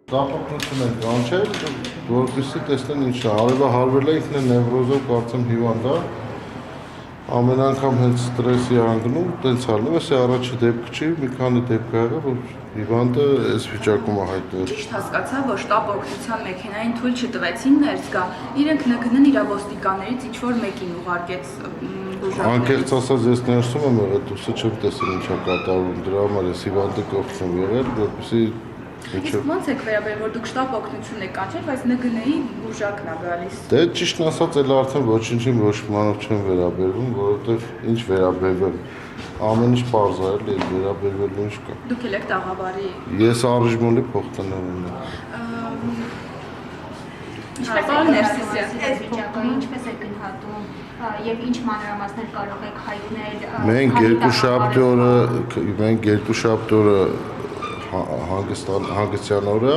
Կապակցություն են կանչել, որպեսզի տեսնեն ինչ է։ Արևահարվել է ինքն է նևրոզով կարծեմ հիվանդ է։ Ամեն անգամ հենց ստրեսի անգնում, տենց ալնում է, առաջի դեպքը չի, մի քանի դեպք ա եղել, որ հիվանդը այս վիճակում է հայտնել։ Ճիշտ հասկացա, որ շտապ օգնության մեքենային թույլ չտվեցին ներս գա։ Իրենք ՆԳՆ իրավոստիկաներից ինչ-որ մեկին ուղարկեց բուժակներին։ Անկեղծ ասած ես ներսում եմ եղել, դուսը չեմ տեսել ինչ է կատարվում, դրա համար ես հիվանդը կողքն եղել, որպեսզի Իսկ ո՞նց եք վերաբերվում, որ դուք շտապ օգնություն եք կանչել, բայց ՆԳՆ-ի բուժակն է գալիս։ Դե ճիշտն ասած էլ արդեն ոչինչին ոչ մանով չեմ վերաբերվում, որովհետև ինչ վերաբերվեմ, ամեն ինչ պարզ է, էլի վերաբերվելու ինչ կա։ Դուք եք տաղավարի։ Ես առիժմոնի փոխտնօրենն եմ։ Պարոն Ներսիսյան, այս վիճակը ինչպես եք գնահատում եւ ինչ մանրամասներ կարող եք հայտնել։ Մենք երկու շաբթի օրը հանգստյան օրը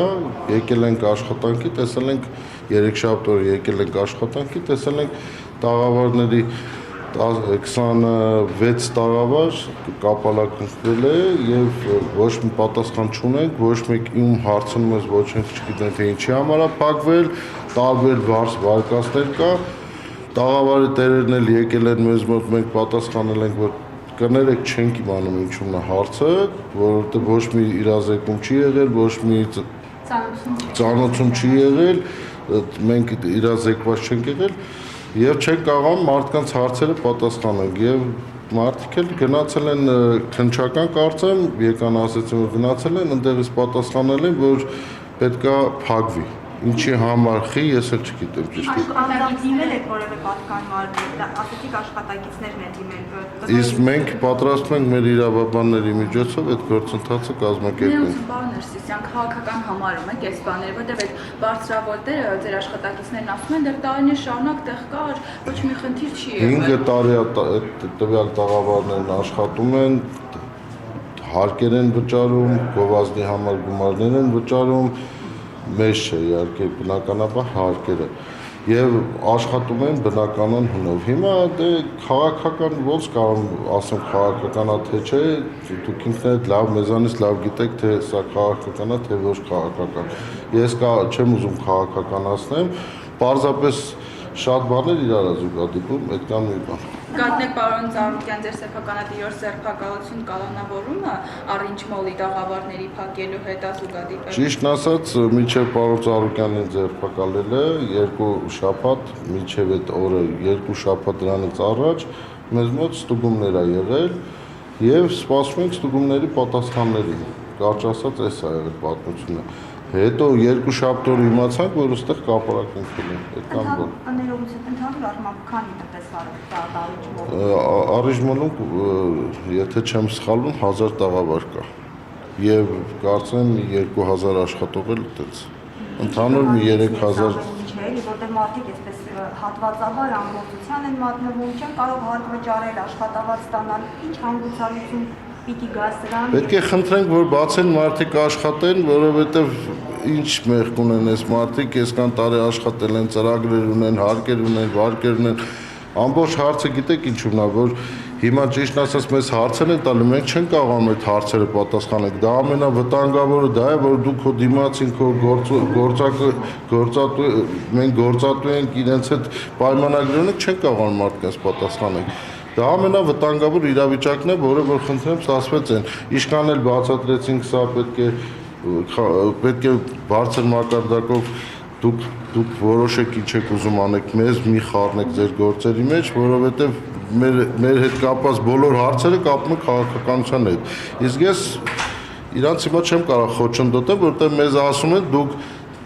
եկել ենք աշխատանքի, տեսել ենք երեքշաբթի օրը եկել ենք աշխատանքի, տեսել ենք տաղավարների 26 տաղավար կապալակնքվել է եւ ոչ մի պատասխան չունենք, ոչ մեկ ում հարցնում ես ոչ ենք չգիտենք թե ինչի համար է փակվել, տարբեր վարկածներ կա, տաղավարի տերերն էլ եկել են մեզ մոտ, մենք պատասխանել ենք, որ կներեք չենք իմանում ինչումն է հարցը, որովհետև ոչ մի իրազեկում չի եղել, ոչ մի ծանոթում չի եղել, մենք իրազեկված չենք եղել եւ չենք կարող մարդկանց հարցերը պատասխանել եւ մարդիկ էլ գնացել են քննչական կարծեմ, եկան ասեցին որ գնացել են, ընդեղից պատասխանել են, որ պետքա փակվի։ Ինչի համար խի, ես էլ չգիտեմ ճիշտ։ Դիմել եք որևէ պատկան մարդ, ասեցիք աշխատակիցներն են դիմել։ Իսկ մենք պատրաստվում ենք մեր իրավաբանների միջոցով այդ գործընթացը կազմակերպենք։ Պարոն Ներսիսյան, քաղաքական համարում եք այս բաները, որտեղ այդ բարձրավոլտերը ձեր աշխատակիցներն ասում են, դեռ տարիներ շարունակ տեղ կար, ոչ մի խնդիր չի եղել։ 5 տարի տվյալ տաղավարներն աշխատում են, հարկեր են վճարում, գովազդի համար գումարներ են վճարում, մեզ չէ իհարկե բնականաբար հարկերը եւ աշխատում են բնականon հունով։ Հիմա դե քաղաքական ոնց կարող ասեմ քաղաքականա թե չէ, դուք ինքներդ լավ մեզանից լավ գիտեք թե սա քաղաքականա թե ոչ քաղաքական։ Ես չեմ ուզում քաղաքականացնեմ, պարզապես շատ բաներ իրար զուգադիպում, այդքան մի բան։ Կատնեք պարոն Ծառուկյան, ձեր սեփականատիրոջ ձերբակալություն կալանավորումը առինչ մոլի տաղավարների փակելու հետ ազուգադիպ։ Ճիշտն ասած, մինչև պարոն Ծառուկյանին ձերբակալել է 2 շաբաթ, մինչև այդ օրը 2 շաբաթ դրանից առաջ մեզ մոտ ստուգումներ ա եղել եւ սպասում ենք ստուգումների պատասխաններին։ Կարճ ասած, այս է եղել պատմությունը։ Հետո 2 շաբթ օր իմացանք, որ այստեղ կապարակնքել են, այդքան բան։ Ընդհանուր առմամբ քանի տվյալ Առիժմոնում, եթե չեմ սխալվում, 1000 տաղավար կա։ Եվ կարծեմ 2000 աշխատող էլ այդպես։ Ընդհանուր մի 3000 որտեղ մարդիկ այսպես հատվածաբար ամբողջության են մատնվում, չեն կարող հարկ վճարել, աշխատավարձ ստանալ, ինչ հանգուցալուծում պիտի գա սրան։ Պետք է խնդրենք, որ բացեն մարդիկ աշխատեն, որովհետև ինչ մեղք ունեն այս մարդիկ, այսքան տարի աշխատել են, ծրագրեր ունեն, հարկեր ունեն, վարկեր ունեն։ Ամբողջ հարցը գիտեք ինչու՞մն է, որ հիմա ճիշտ ասած մեզ հարցեր են տալու, մենք չենք կարողանում այդ հարցերը պատասխանել։ Դա ամենավտանգավորը դա է, որ դու քո դիմացին քո մենք գործատու ենք իրենց հետ պայմանագրեր ունենք, չենք կարողանում մարդկանց պատասխանել։ Դա ամենավտանգավոր իրավիճակն է, որը որ խնդրեմ ստացվեց են։ Ինչքան էլ բացատրեցինք, սա պետք է բարձր մակարդակով դուք որոշեք ինչ եք ուզում անեք, մեզ մի խառնեք ձեր գործերի մեջ, որովհետև մեր հետ կապված բոլոր հարցերը կապում են քաղաքականության հետ։ Իսկ ես իրանց հիմա չեմ կարող խոչընդոտել, որովհետև մեզ ասում են դուք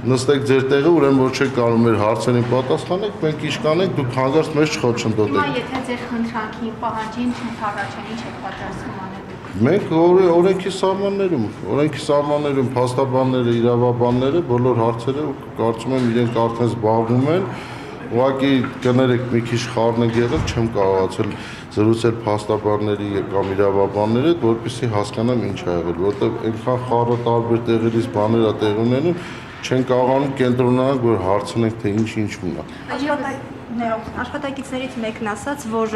նստեք ձեր տեղը, ուրեմն որ չեք կարող մեր հարցերին պատասխանեք, մենք ինչ կանենք, դուք հանգարց մեզ չխոչընդոտեք։ Հիմա եթե ձեր խնդրանքի պահանջին չընդառաջեն, ինչ եք պատրաստվում անել։ Մենք օրենքի սահմաններում փաստաբանները, իրավաբանները բոլոր հարցերը կարծում եմ իրենք արդեն զբաղվում են, ուղղակի կներեք մի քիչ խառնենք եղել, չեմ կարողացել զրուցել փաստաբանների կամ իրավաբանների հետ, որպեսզի հասկանամ ինչ ա եղել, որտեղ այնքան խառը տարբեր տեղերից բաներ ա տեղ ունենում, չեն կարողանում կենտրոնանալ, որ հարցնենք թե ինչ ունա։ Աշխատակիցները Այո, աշխատակիցներից մեկն ասաց, որ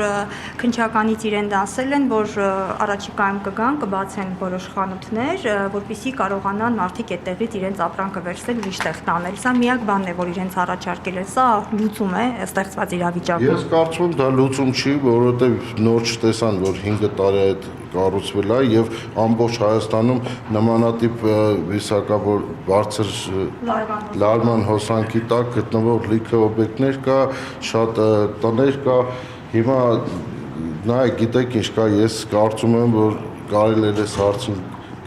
քննչականից իրեն դասել են, որ առաջիկայում կգան, կբացեն որոշ խանութներ, որպեսզի կարողանան մարդիկ այդտեղից իրենց ապրանքը վերցնել ուրիշ տեղ տանել։ Սա միակ բանն է, որ իրենց առաջարկել են։ Սա լուծում է ստեղծված իրավիճակում։ Ես կարծում եմ դա լուծում չի, որովհետև նոր չտեսան, որ 5 տարի այդ կառուցվել է եւ ամբողջ Հայաստանում նմանատիպ վիսակավոր բարձր լարման հոսանքի տակ գտնվող լիքը օբյեկտներ կա, շատ տներ կա։ Հիմա նայեք, գիտեք ինչ կա, ես կարծում եմ, որ կարելի է այս հարցին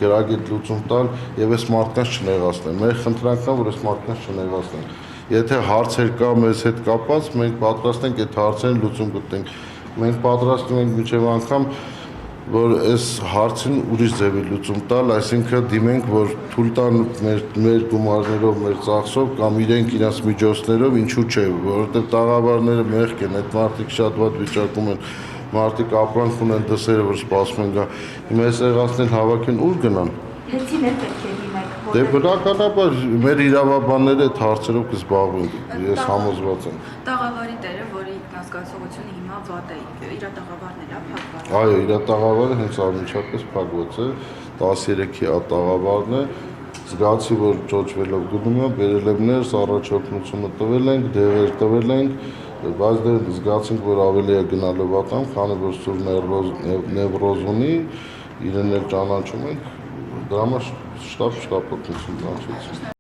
գրագետ լուծում տալ եւ այս մարդկանց չնեղացնել։ Մեր խնդրանքն է, որ այս մարդկանց չնեղացնեն։ Եթե հարցեր կա մեզ հետ կապված, մենք պատրաստ ենք այդ հարցերին լուծում գտնենք։ Մենք պատրաստ ենք մինչև անգամ որ այս հարցին ուրիշ ձևի լուծում տալ, այսինքն դիմենք, որ թույլ տան մեր գումարներով, մեր ծախսով կամ իրենք իրենց միջոցներով, ինչու՞ չէ, որովհետև տաղավարները մեղք են, այդ մարդիկ շատ վատ վիճակում են, մարդիկ ապրանք ունեն դսերը, որ սպասում են գա։ Հիմա այս եղածներին հավաքեն ուր գնան։ Հեցին էլ պետք է դիմեք։ Դե բնականաբար մեր իրավաբանները այդ հարցերով կզբաղվեն, ես համոզված եմ։ Տաղավարի տերը, որի ինքնազգացողությունը հիմա վատ է, իր տաղավարն է փակված։ Այո, իր տաղավարը հենց անմիջապես փակված է, 13-ի տաղավարն է, զգացի, որ ճոճվելով գնում է, բերել եմ ներս, առաջորդությունը տվել ենք, դեղեր տվել ենք, բայց դե զգացինք, որ ավելի է գնալու վատամ, քանի որ սուր նևրոզ ունի, իրեն էլ ճանաչում ենք, դրա համար շտապ օգնություն կանչեցին։